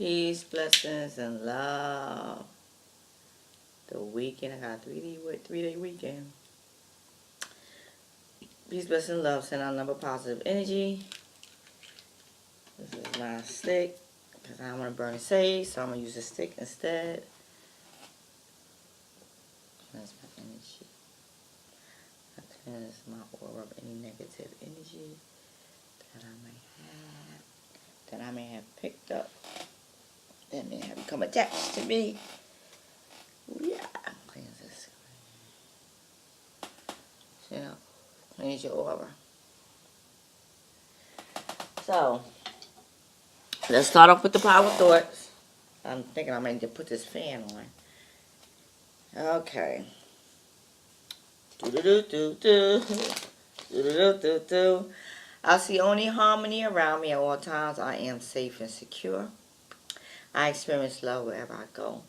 Peace, blessings, and love. The weekend, I got a 3-day weekend. Peace, blessings, love, send out number positive energy. This is my stick, because I don't want to burn sage, so I'm going to use a stick instead. That's my energy. I cleanse my aura of any negative energy that I may have picked up, that may have become attached to me. Yeah, cleanse this. So, cleanse your aura. So, let's start off with the power thoughts. I'm thinking I might need to put this fan on. Okay. Do-do-do-do-do. Do-do-do-do-do. I see only harmony around me at all times. I am safe and secure. I experience love wherever I go.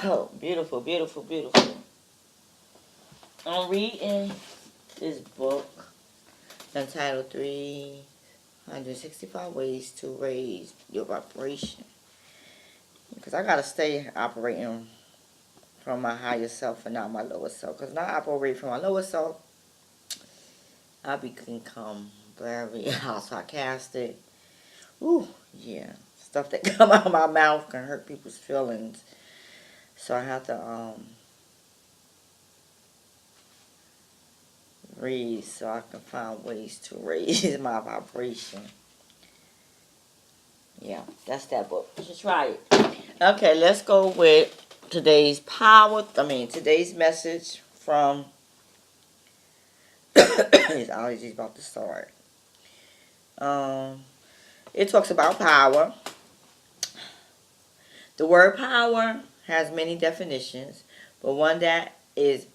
Oh, beautiful, beautiful, beautiful. I'm reading this book entitled 365 Ways to Raise Your Vibration. Because I got to stay operating from my higher self and not my lower self. Because when I operate from my lower self, I become very sarcastic. Ooh, yeah. Stuff that come out of my mouth can hurt people's feelings. So I have to read so I can find ways to raise my vibration. Yeah, that's that book. You should try it. Okay, let's go with today's today's message from his allergies about to start. It talks about power. The word power has many definitions, but one that it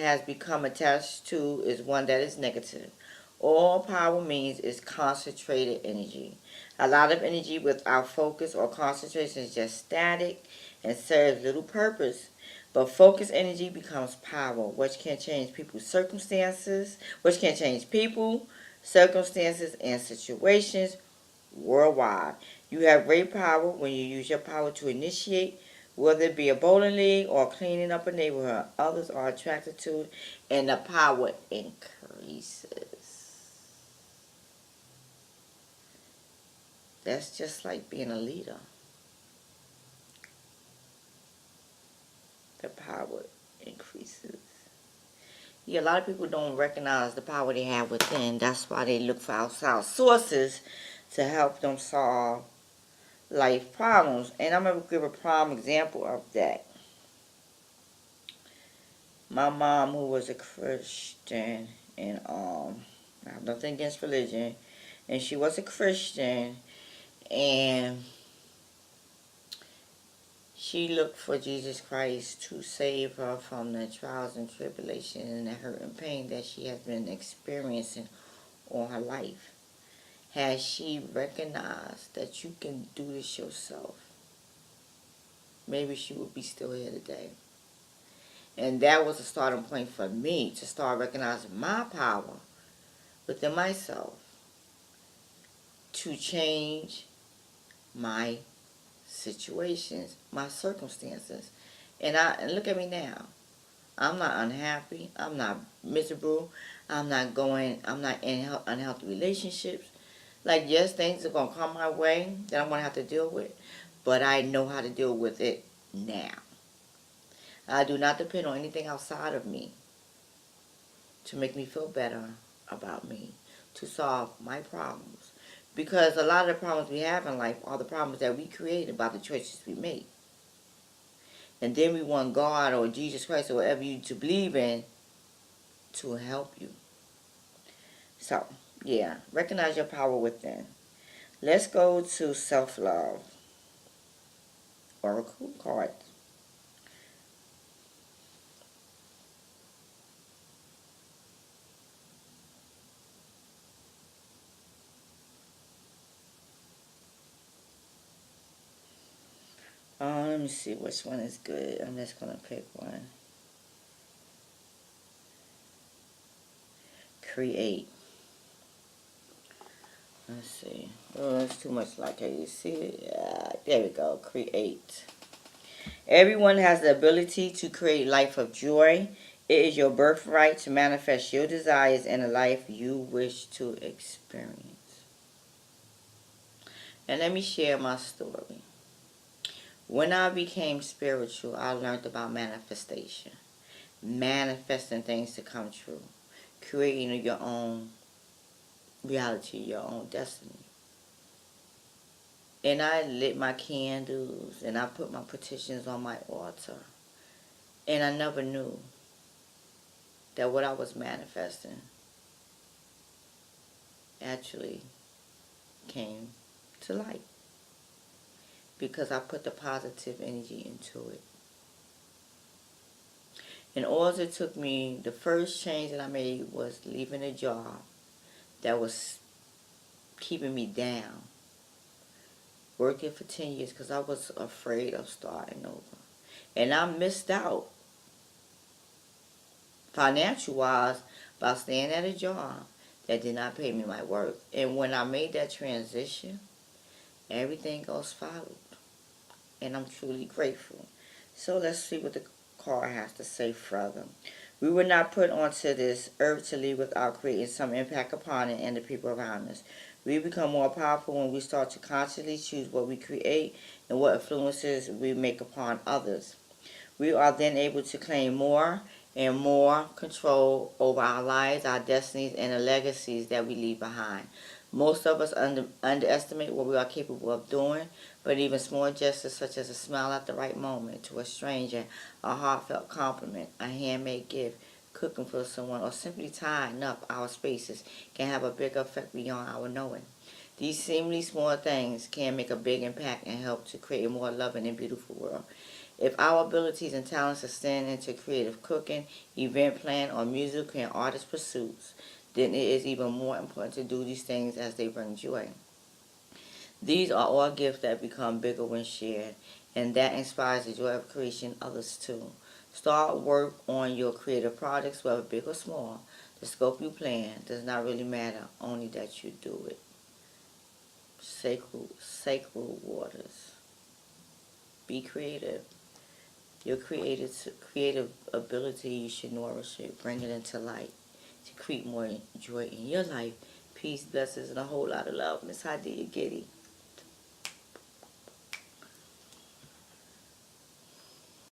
has become attached to is one that is negative. All power means is concentrated energy. A lot of energy without focus or concentration is just static and serves little purpose. But focused energy becomes power, which can change people, circumstances, and situations worldwide. You have great power when you use your power to initiate, whether it be a bowling league or cleaning up a neighborhood. Others are attracted to it, and the power increases. That's just like being a leader. The power increases. Yeah, a lot of people don't recognize the power they have within. That's why they look for outside sources to help them solve life problems. And I'm going to give a prime example of that. My mom, who was a Christian, and I have nothing against religion, and she was a Christian, and she looked for Jesus Christ to save her from the trials and tribulations and the hurt and pain that she has been experiencing all her life. Has she recognized that you can do this yourself, maybe she would be still here today. And that was a starting point for me to start recognizing my power within myself to change my situations, my circumstances. And look at me now. I'm not unhappy. I'm not miserable. I'm not in unhealthy relationships. Like, yes, things are going to come my way that I'm going to have to deal with. But I know how to deal with it now. I do not depend on anything outside of me to make me feel better about me, to solve my problems. Because a lot of the problems we have in life are the problems that we created by the choices we make. And then we want God or Jesus Christ or whatever you to believe in to help you. So, yeah, recognize your power within. Let's go to self-love. Oracle card. Let me see which one is good. I'm just going to pick one. Create. Let's see. Oh, that's too much like how you see it. There we go. Create. Everyone has the ability to create a life of joy. It is your birthright to manifest your desires in a life you wish to experience. And let me share my story. When I became spiritual, I learned about manifestation. Manifesting things to come true. Creating your own reality, your own destiny. And I lit my candles and I put my petitions on my altar. And I never knew that what I was manifesting actually came to light. Because I put the positive energy into it. And all it took me, the first change that I made was leaving a job that was keeping me down. Working for 10 years because I was afraid of starting over. And I missed out, financial-wise, by staying at a job that did not pay me my worth. And when I made that transition, everything else followed. And I'm truly grateful. So let's see what the card has to say further. We were not put onto this earth to live without creating some impact upon it and the people around us. We become more powerful when we start to consciously choose what we create and what influences we make upon others. We are then able to claim more and more control over our lives, our destinies, and the legacies that we leave behind. Most of us underestimate what we are capable of doing, but even small gestures such as a smile at the right moment to a stranger, a heartfelt compliment, a handmade gift, cooking for someone, or simply tying up our spaces can have a bigger effect beyond our knowing. These seemingly small things can make a big impact and help to create a more loving and beautiful world. If our abilities and talents extend into creative cooking, event planning, or music and artist pursuits, then it is even more important to do these things as they bring joy. These are all gifts that become bigger when shared, and that inspires the joy of creation others too. Start work on your creative projects, whether big or small. The scope you plan does not really matter, only that you do it. Sacred waters. Be creative. Your creative ability, you should nourish it, bring it into light to create more joy in your life. Peace, blessings, and a whole lot of love. Miss Hadia Giddy.